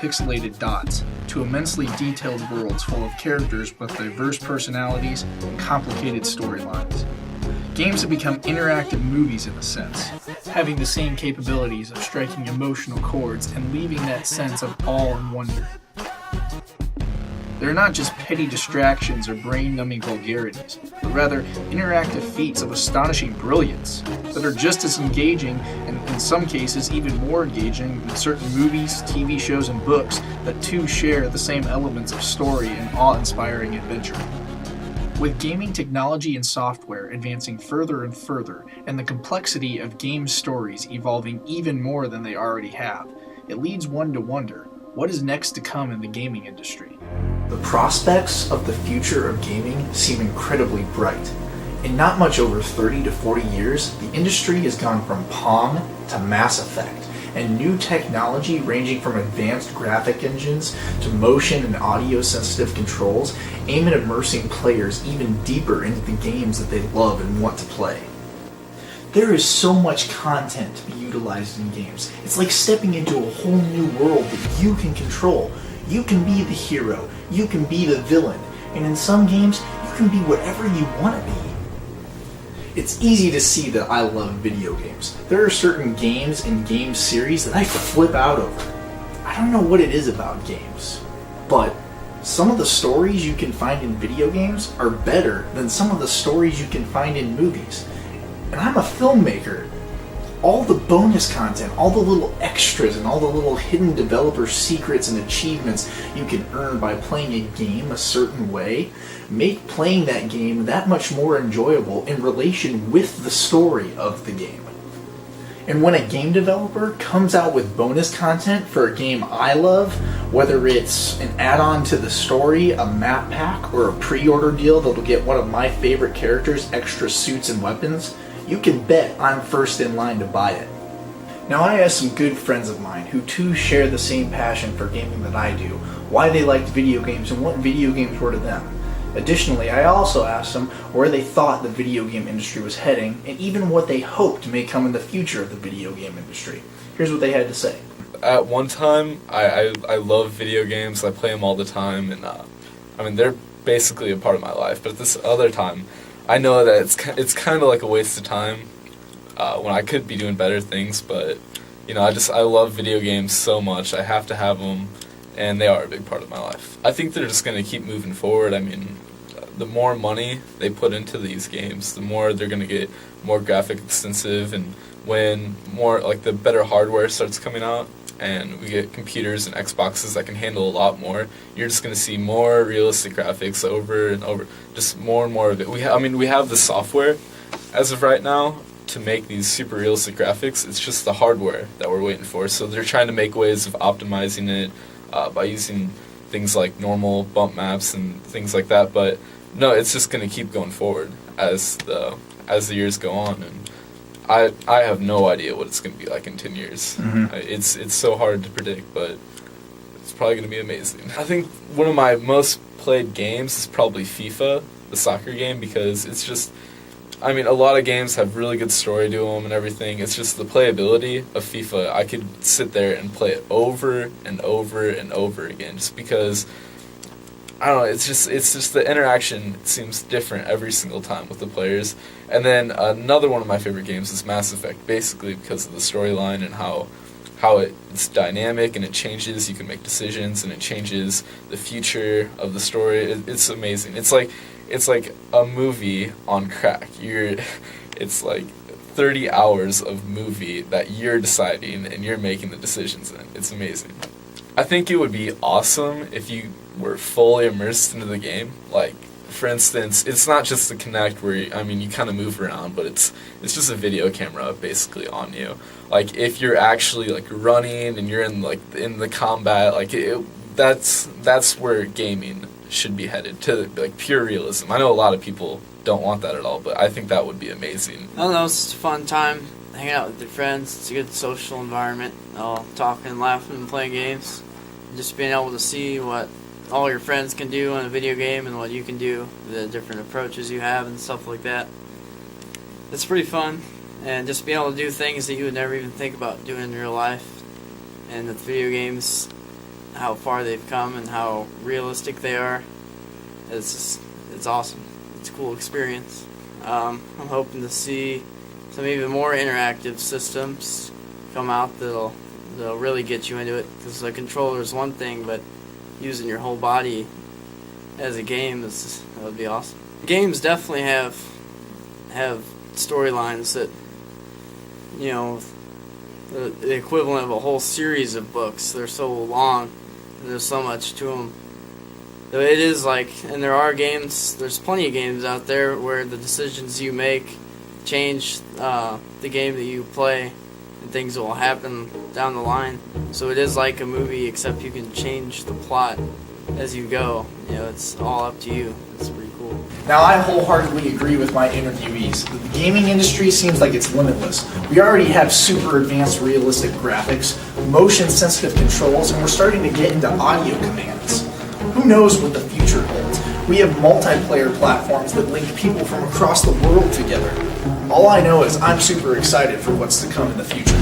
pixelated dots to immensely detailed worlds full of characters with diverse personalities and complicated storylines. Games have become interactive movies in a sense, having the same capabilities of striking emotional chords and leaving that sense of awe and wonder. They're not just petty distractions or brain-numbing vulgarities, but rather interactive feats of astonishing brilliance that are just as engaging, and in some cases even more engaging, than certain movies, TV shows, and books that too share the same elements of story and awe-inspiring adventure. With gaming technology and software advancing further and further, and the complexity of game stories evolving even more than they already have, it leads one to wonder, what is next to come in the gaming industry? The prospects of the future of gaming seem incredibly bright. In not much over 30 to 40 years, the industry has gone from Pong to Mass Effect, and new technology ranging from advanced graphic engines to motion and audio-sensitive controls aim at immersing players even deeper into the games that they love and want to play. There is so much content to be utilized in games. It's like stepping into a whole new world that you can control. You can be the hero, you can be the villain, and in some games, you can be whatever you want to be. It's easy to see that I love video games. There are certain games and game series that I flip out over. I don't know what it is about games, but some of the stories you can find in video games are better than some of the stories you can find in movies. And I'm a filmmaker. All the bonus content, all the little extras, and all the little hidden developer secrets and achievements you can earn by playing a game a certain way make playing that game that much more enjoyable in relation with the story of the game. And when a game developer comes out with bonus content for a game I love, whether it's an add-on to the story, a map pack, or a pre-order deal that'll get one of my favorite characters extra suits and weapons, you can bet I'm first in line to buy it. Now, I asked some good friends of mine who too share the same passion for gaming that I do, why they liked video games and what video games were to them. Additionally, I also asked them where they thought the video game industry was heading and even what they hoped may come in the future of the video game industry. Here's what they had to say. At one time, I love video games. I play them all the time, and they're basically a part of my life. But at this other time, I know that it's kind of like a waste of time when I could be doing better things, but I love video games so much. I have to have them, and they are a big part of my life. I think they're just going to keep moving forward. I mean, the more money they put into these games, the more they're going to get more graphic extensive, and when more the better hardware starts coming out, and we get computers and Xboxes that can handle a lot more, you're just going to see more realistic graphics over and over, just more and more of it. We have the software as of right now to make these super realistic graphics. It's just the hardware that we're waiting for. So they're trying to make ways of optimizing it by using things like normal bump maps and things like that. But no, it's just going to keep going forward as the years go on, and I have no idea what it's going to be like in 10 years. Mm-hmm. It's so hard to predict, but it's probably going to be amazing. I think one of my most played games is probably FIFA, the soccer game, because it's just, a lot of games have really good story to them and everything. It's just the playability of FIFA. I could sit there and play it over and over and over again just because, I don't know, it's just the interaction seems different every single time with the players. And then another one of my favorite games is Mass Effect, basically because of the storyline and how it's dynamic and it changes. You can make decisions and it changes the future of the story. It's amazing. It's like a movie on crack. It's like 30 hours of movie that you're deciding and you're making the decisions in. It's amazing. I think it would be awesome if you were fully immersed into the game. Like, for instance, it's not just the Kinect where you kind of move around, but it's just a video camera basically on you. Like, if you're actually running and you're in the combat, that's where gaming should be headed, to pure realism. I know a lot of people don't want that at all, but I think that would be amazing. I don't know, it's a fun time hanging out with your friends. It's a good social environment, all talking, laughing, and playing games. Just being able to see what all your friends can do in a video game and what you can do, the different approaches you have and stuff like that. It's pretty fun, and just being able to do things that you would never even think about doing in real life. And with video games, how far they've come and how realistic they are. It's awesome. It's a cool experience. I'm hoping to see some even more interactive systems come out that'll really get you into it. Because the controller is one thing, but using your whole body as a game that would be awesome. Games definitely have storylines that, you know, the equivalent of a whole series of books. They're so long, and there's so much to them. It is like, and there's plenty of games out there where the decisions you make change the game that you play, and things will happen down the line. So it is like a movie, except you can change the plot as you go. You know, it's all up to you. It's pretty cool. Now, I wholeheartedly agree with my interviewees. The gaming industry seems like it's limitless. We already have super advanced realistic graphics, motion-sensitive controls, and we're starting to get into audio commands. Who knows what the future holds? We have multiplayer platforms that link people from across the world together. All I know is I'm super excited for what's to come in the future.